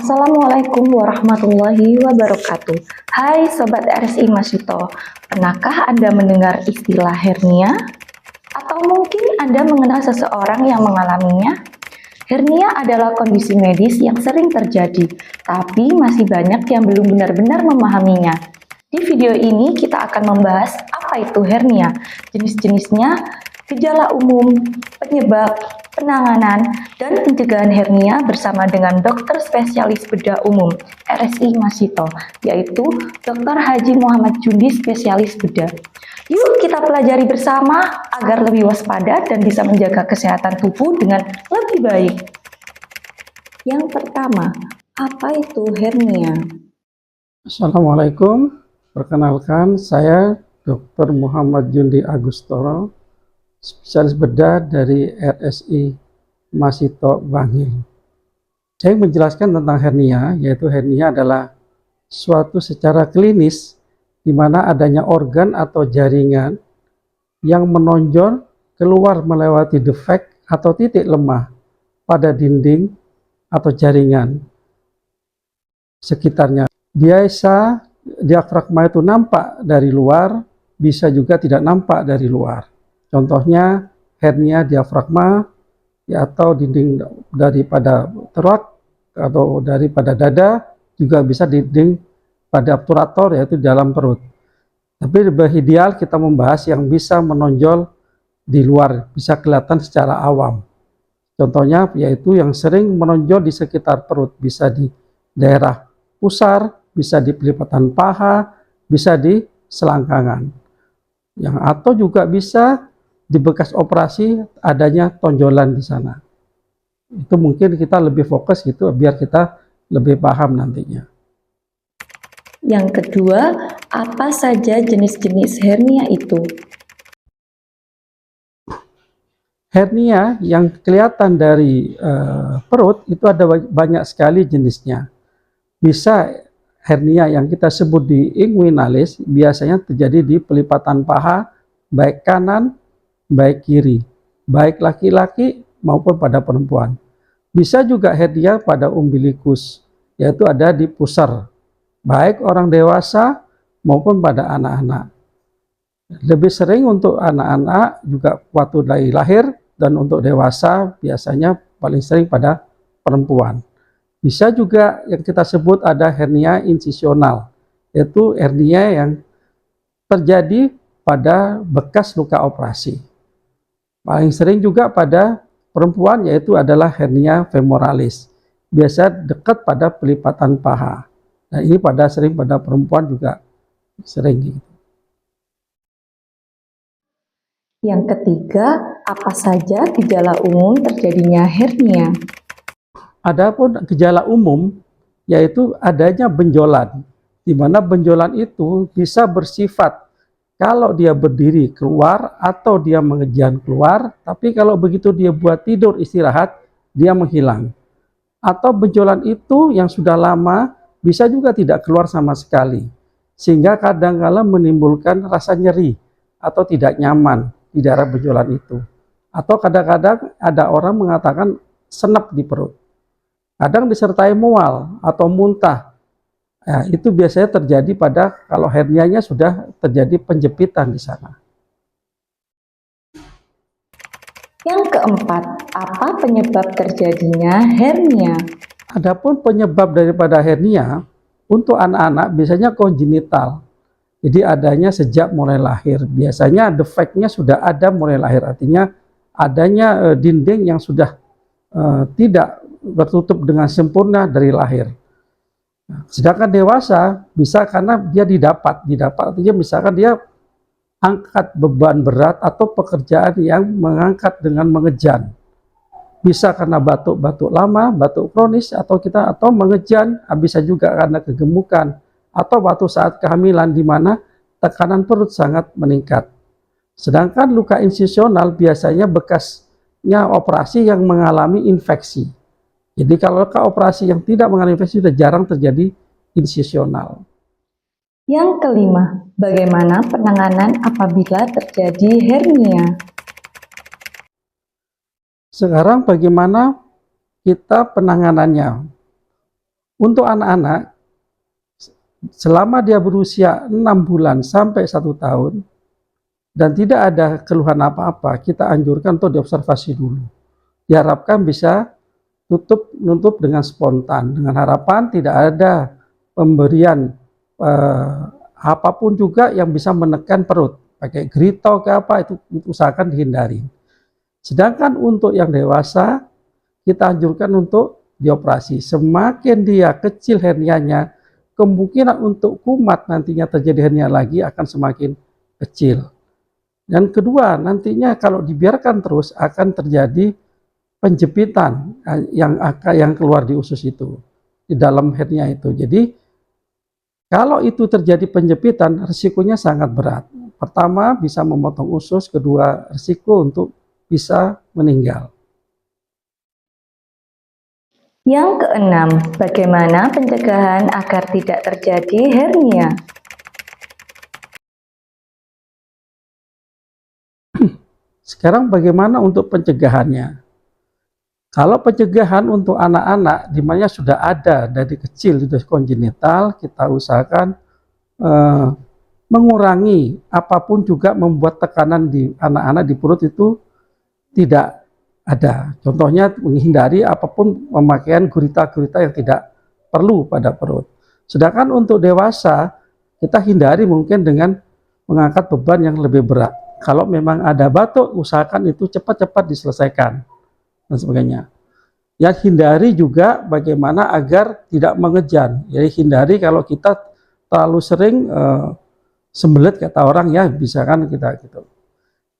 Assalamualaikum warahmatullahi wabarakatuh. Hai Sobat RSI Masito, pernahkah Anda mendengar istilah hernia? Atau mungkin Anda mengenal seseorang yang mengalaminya? Hernia adalah kondisi medis yang sering terjadi, tapi masih banyak yang belum benar-benar memahaminya. Di video ini kita akan membahas apa itu hernia, jenis-jenisnya, gejala umum, penyebab, penanganan, dan pencegahan hernia bersama dengan dokter spesialis bedah umum RSI Masito, yaitu Dr. Haji Muhammad Jundi, spesialis bedah. Yuk kita pelajari bersama agar lebih waspada dan bisa menjaga kesehatan tubuh dengan lebih baik. Yang pertama, apa itu hernia? Assalamualaikum, perkenalkan saya Dr. Muhammad Jundi Agustoro, spesialis bedah dari RSI Masito Bangil. Saya menjelaskan tentang hernia, yaitu hernia adalah suatu secara klinis di mana adanya organ atau jaringan yang menonjol keluar melewati defek atau titik lemah pada dinding atau jaringan sekitarnya. Biasa diafragma itu nampak dari luar, bisa juga tidak nampak dari luar. Contohnya hernia diafragma atau dinding daripada torak atau daripada dada, juga bisa dinding pada obturator yaitu dalam perut. Tapi lebih ideal kita membahas yang bisa menonjol di luar, bisa kelihatan secara awam. Contohnya yaitu yang sering menonjol di sekitar perut, bisa di daerah pusar, bisa di pelipatan paha, bisa di selangkangan. Atau juga bisa di bekas operasi adanya tonjolan di sana. Itu mungkin kita lebih fokus gitu biar kita lebih paham nantinya. Yang kedua, apa saja jenis-jenis hernia itu? Hernia yang kelihatan dari perut itu ada banyak sekali jenisnya. Bisa hernia yang kita sebut di inguinalis biasanya terjadi di pelipatan paha baik kanan baik kiri, baik laki-laki maupun pada perempuan. Bisa juga hernia pada umbilikus, yaitu ada di pusar, baik orang dewasa maupun pada anak-anak. Lebih sering untuk anak-anak juga waktu dari lahir, dan untuk dewasa biasanya paling sering pada perempuan. Bisa juga yang kita sebut ada hernia insisional, yaitu hernia yang terjadi pada bekas luka operasi. Paling sering juga pada perempuan yaitu adalah hernia femoralis. Biasa dekat pada pelipatan paha. Nah ini sering pada perempuan juga sering. Yang ketiga, apa saja gejala umum terjadinya hernia? Adapun gejala umum yaitu adanya benjolan, di mana benjolan itu bisa bersifat kalau dia berdiri keluar atau dia mengejan keluar, tapi kalau begitu dia buat tidur istirahat, dia menghilang. Atau benjolan itu yang sudah lama bisa juga tidak keluar sama sekali, sehingga kadang-kala menimbulkan rasa nyeri atau tidak nyaman di daerah benjolan itu. Atau kadang-kadang ada orang mengatakan senep di perut. Kadang disertai mual atau muntah. Nah, itu biasanya terjadi pada kalau hernianya sudah terjadi penjepitan di sana. Yang keempat, apa penyebab terjadinya hernia? Adapun penyebab daripada hernia untuk anak-anak biasanya kongenital. Jadi adanya sejak mulai lahir. Biasanya defeknya sudah ada mulai lahir, artinya adanya dinding yang sudah tidak tertutup dengan sempurna dari lahir. Sedangkan dewasa bisa karena dia didapat artinya misalkan dia angkat beban berat atau pekerjaan yang mengangkat dengan mengejan. Bisa karena batuk-batuk lama, batuk kronis atau mengejan, bisa juga karena kegemukan atau waktu saat kehamilan di mana tekanan perut sangat meningkat. Sedangkan luka insisional biasanya bekasnya operasi yang mengalami infeksi. Jadi kalau operasi yang tidak mengalami infeksi sudah jarang terjadi insisional. Yang kelima, bagaimana penanganan apabila terjadi hernia? Sekarang bagaimana kita penanganannya? Untuk anak-anak, selama dia berusia 6 bulan sampai 1 tahun, dan tidak ada keluhan apa-apa, kita anjurkan untuk diobservasi dulu. Diharapkan bisa nutup dengan spontan, dengan harapan tidak ada pemberian apapun juga yang bisa menekan perut, pakai gritol ke apa, itu usahakan dihindari. Sedangkan untuk yang dewasa, kita anjurkan untuk dioperasi. Semakin dia kecil hernianya, kemungkinan untuk kumat nantinya terjadi hernia lagi akan semakin kecil. Dan kedua, nantinya kalau dibiarkan terus akan terjadi penjepitan yang keluar di usus itu, di dalam hernia itu. Jadi kalau itu terjadi penjepitan, risikonya sangat berat. Pertama, bisa memotong usus. Kedua, risiko untuk bisa meninggal. Yang keenam, bagaimana pencegahan agar tidak terjadi hernia? Sekarang bagaimana untuk pencegahannya? Kalau pencegahan untuk anak-anak di mana sudah ada dari kecil sudah kongenital, kita usahakan mengurangi apapun juga membuat tekanan di anak-anak di perut itu tidak ada. Contohnya menghindari apapun pemakaian gurita-gurita yang tidak perlu pada perut. Sedangkan untuk dewasa, kita hindari mungkin dengan mengangkat beban yang lebih berat. Kalau memang ada batuk, usahakan itu cepat-cepat diselesaikan dan sebagainya. Ya, hindari juga bagaimana agar tidak mengejan. Jadi hindari kalau kita terlalu sering sembelit kata orang, ya bisa kan kita gitu.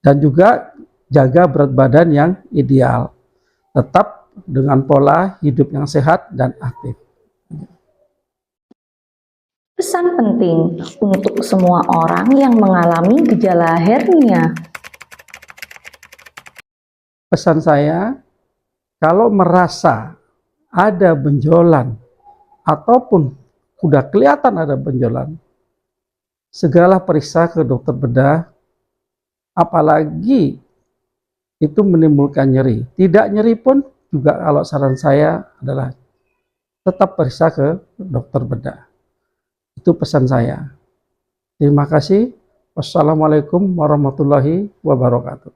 Dan juga jaga berat badan yang ideal, tetap dengan pola hidup yang sehat dan aktif. Pesan penting untuk semua orang yang mengalami gejala hernia. Pesan saya, kalau merasa ada benjolan ataupun sudah kelihatan ada benjolan, segeralah periksa ke dokter bedah, apalagi itu menimbulkan nyeri. Tidak nyeri pun juga kalau saran saya adalah tetap periksa ke dokter bedah. Itu pesan saya. Terima kasih. Wassalamualaikum warahmatullahi wabarakatuh.